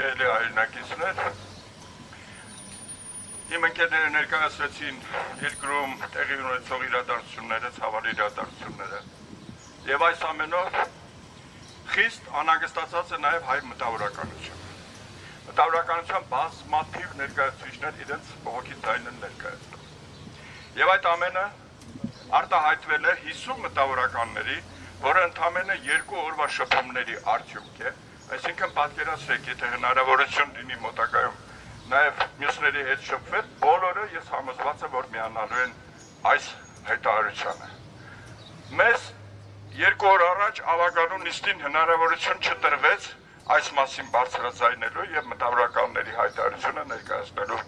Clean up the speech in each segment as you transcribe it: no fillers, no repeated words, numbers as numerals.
Սիրելի հայրենակիցներ, իմ ընկերները ներկայացրեցին երկրում տեղի ունեցող իրադարձությունները, ցավալի իրադարձությունները, եւ այս ամենով խիստ անհանգստացած է նաեւ հայ մտավորականությունը։ Մտավորականության բազմաթիվ ներկայացուցիչներ իրենց բողոքի ձայնն ներկայացնում։ Եվ այդ ամենը արտահայտվել է 50 մտավորականների, որը ընդամենը 2 օրվա շփումների արդյունք է, այսինքն պատկերացրեք, եթե հնարավորություն լինի մոտակայքում նաև մյուսների հետ շփվել, բոլորը ես համոզված եմ, որ միանալու են այս հայտարարությանը։ Մեզ 2 օր առաջ ավագանու նիստին հնարավորություն չտրվեց այս մասին բարձրաձայնելու եւ մտավորականների հայտարարությունը ներկայացնելու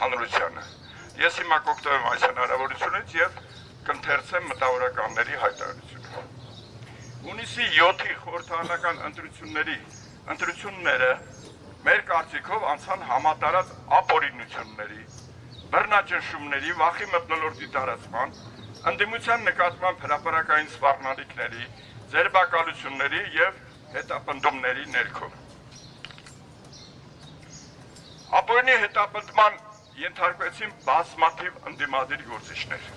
հանրությանը։ Ես հիմա կօգտվեմ այս հնարավորությունից եւ կընթերցեմ մտավորականների հայտարարությունը։ Հունիսի 7-ի խորհրդարանական ընտրությունները մեր կարծիքով անցան համատարած ապօրինությունների, բռնաճնշումների, վախի մթնոլորտի տարածման, ընդդիմության նկատմամբ հրապարակային սպառնալիքների, ձերբակալությունների եւ հետապնդումների ներքո։ Ապօրինի հետապնդման ենթարկվեցին բազմաթիվ ընդդիմադիր գործիչներ։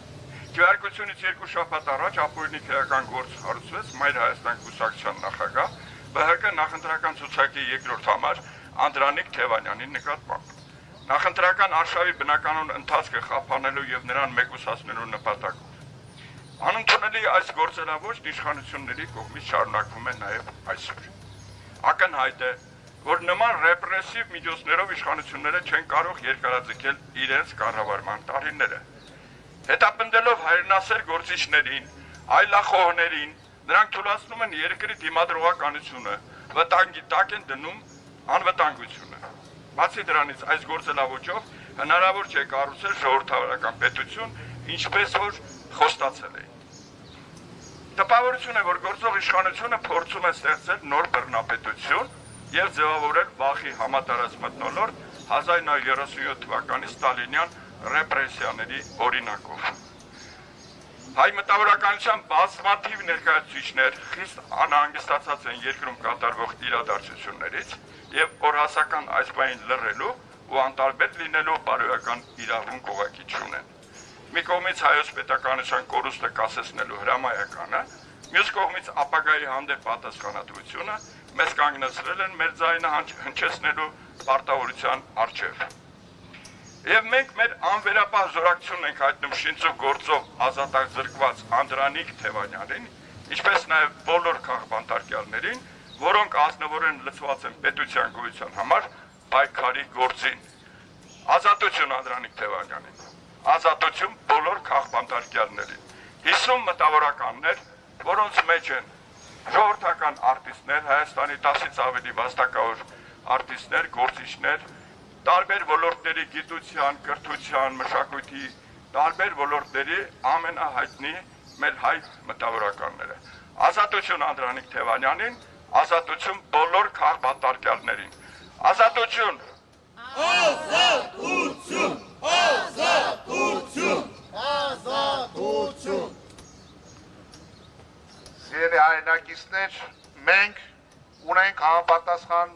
Քվեարկությունից 2 շաբաթ առաջ ապօրինի քրեական գործ հարուցվեց Մայր Հայաստան կուսակցության նախագահ ԲՀԿ նախընտրական ցուցակի 2-րդ համար Անդրանիկ Թևանյանի նկատմամբ։ Նախընտրական արշավի բնականոն ընթացքը խափանելու եւ նրան մեկուսացնելու նպատակով։ Անընդունելի այս գործելավոճն իշխանությունների կողմից շարունակվում է նաեւ այսօր։ Ակնհայտ է, որ նման ռեպրեսիվ միջոցներով իշխանությունները չեն կարող երկարաձգել իրենց կառավարման տարիները։ Հետապնդելով հայրենասեր գործիչներին, այլախոհներին, նրանք թույլատնում են երկրի դիմադրողականությունը, վտանգի տակ են դնում անվտանգությունը։ Բացի դրանից, այս գործելավոճով հնարավոր չէ կառուցել ժողովրդավարական պետություն, ինչպես որ խոստացել էին։ Տպավորություն է, որ գործող իշխանությունը փորձում է ստեղծել նոր բռնապետություն եւ ձևավորել վախի համատարած մթնոլորտ 1937 թվականի ստալինյան ռեպրեսիաների օրինակով։ Հայ մտավորականության բազմաթիվ ներկայացուցիչներ խիստ անհանգստացած են երկրում կատարվող իրադարձություններից եւ օրհասական այս բանին լռելու ու անտարբեր լինելու բարոյական իրավունք ուղղակի չունեն։ Մի կողմից հայոց պետականության կորուստը կասեցնելու հրամայականը, մյուս կողմից ապագայի հանդեպ պատասխանատվությունը մեզ կանգնեցրել են մեր ձայնը հնչեցնելու պարտավորության առջև։ Եվ մենք մեր անվերապահ զորակցությունն ենք հայտնում շինծու գործով ազատազրկված Անդրանիկ Թևանյանին, ինչպես նաև բոլոր քաղբանտարկյալներին, որոնք ազնվորեն լցված են պետության գոյության համար պայքարի գործին։ Ազատություն Անդրանիկ Թևանյանին, ազատություն բոլոր քաղբանտարկյալներին։ 50 մտավորականներ, որոնց մեջ են ժողովրդական արտիստներ, Հայաստանի 10-ից ավելի վաստակավոր արտիստներ, գործիչներ, տարբեր ոլորտների գիտության, կրթության, մշակույթի, տարբեր ոլորտների ամենահայտնի մեր հայ մտավորականները։ Ազատություն Անդրանիկ Թևանյանին, ազատություն բոլոր քաղբանտարկյալներին։ Ազատություն! Ազատություն! Ազատություն! Ազատություն! Սիրելի հայրենակիցներ, մենք ունենք համապատասխան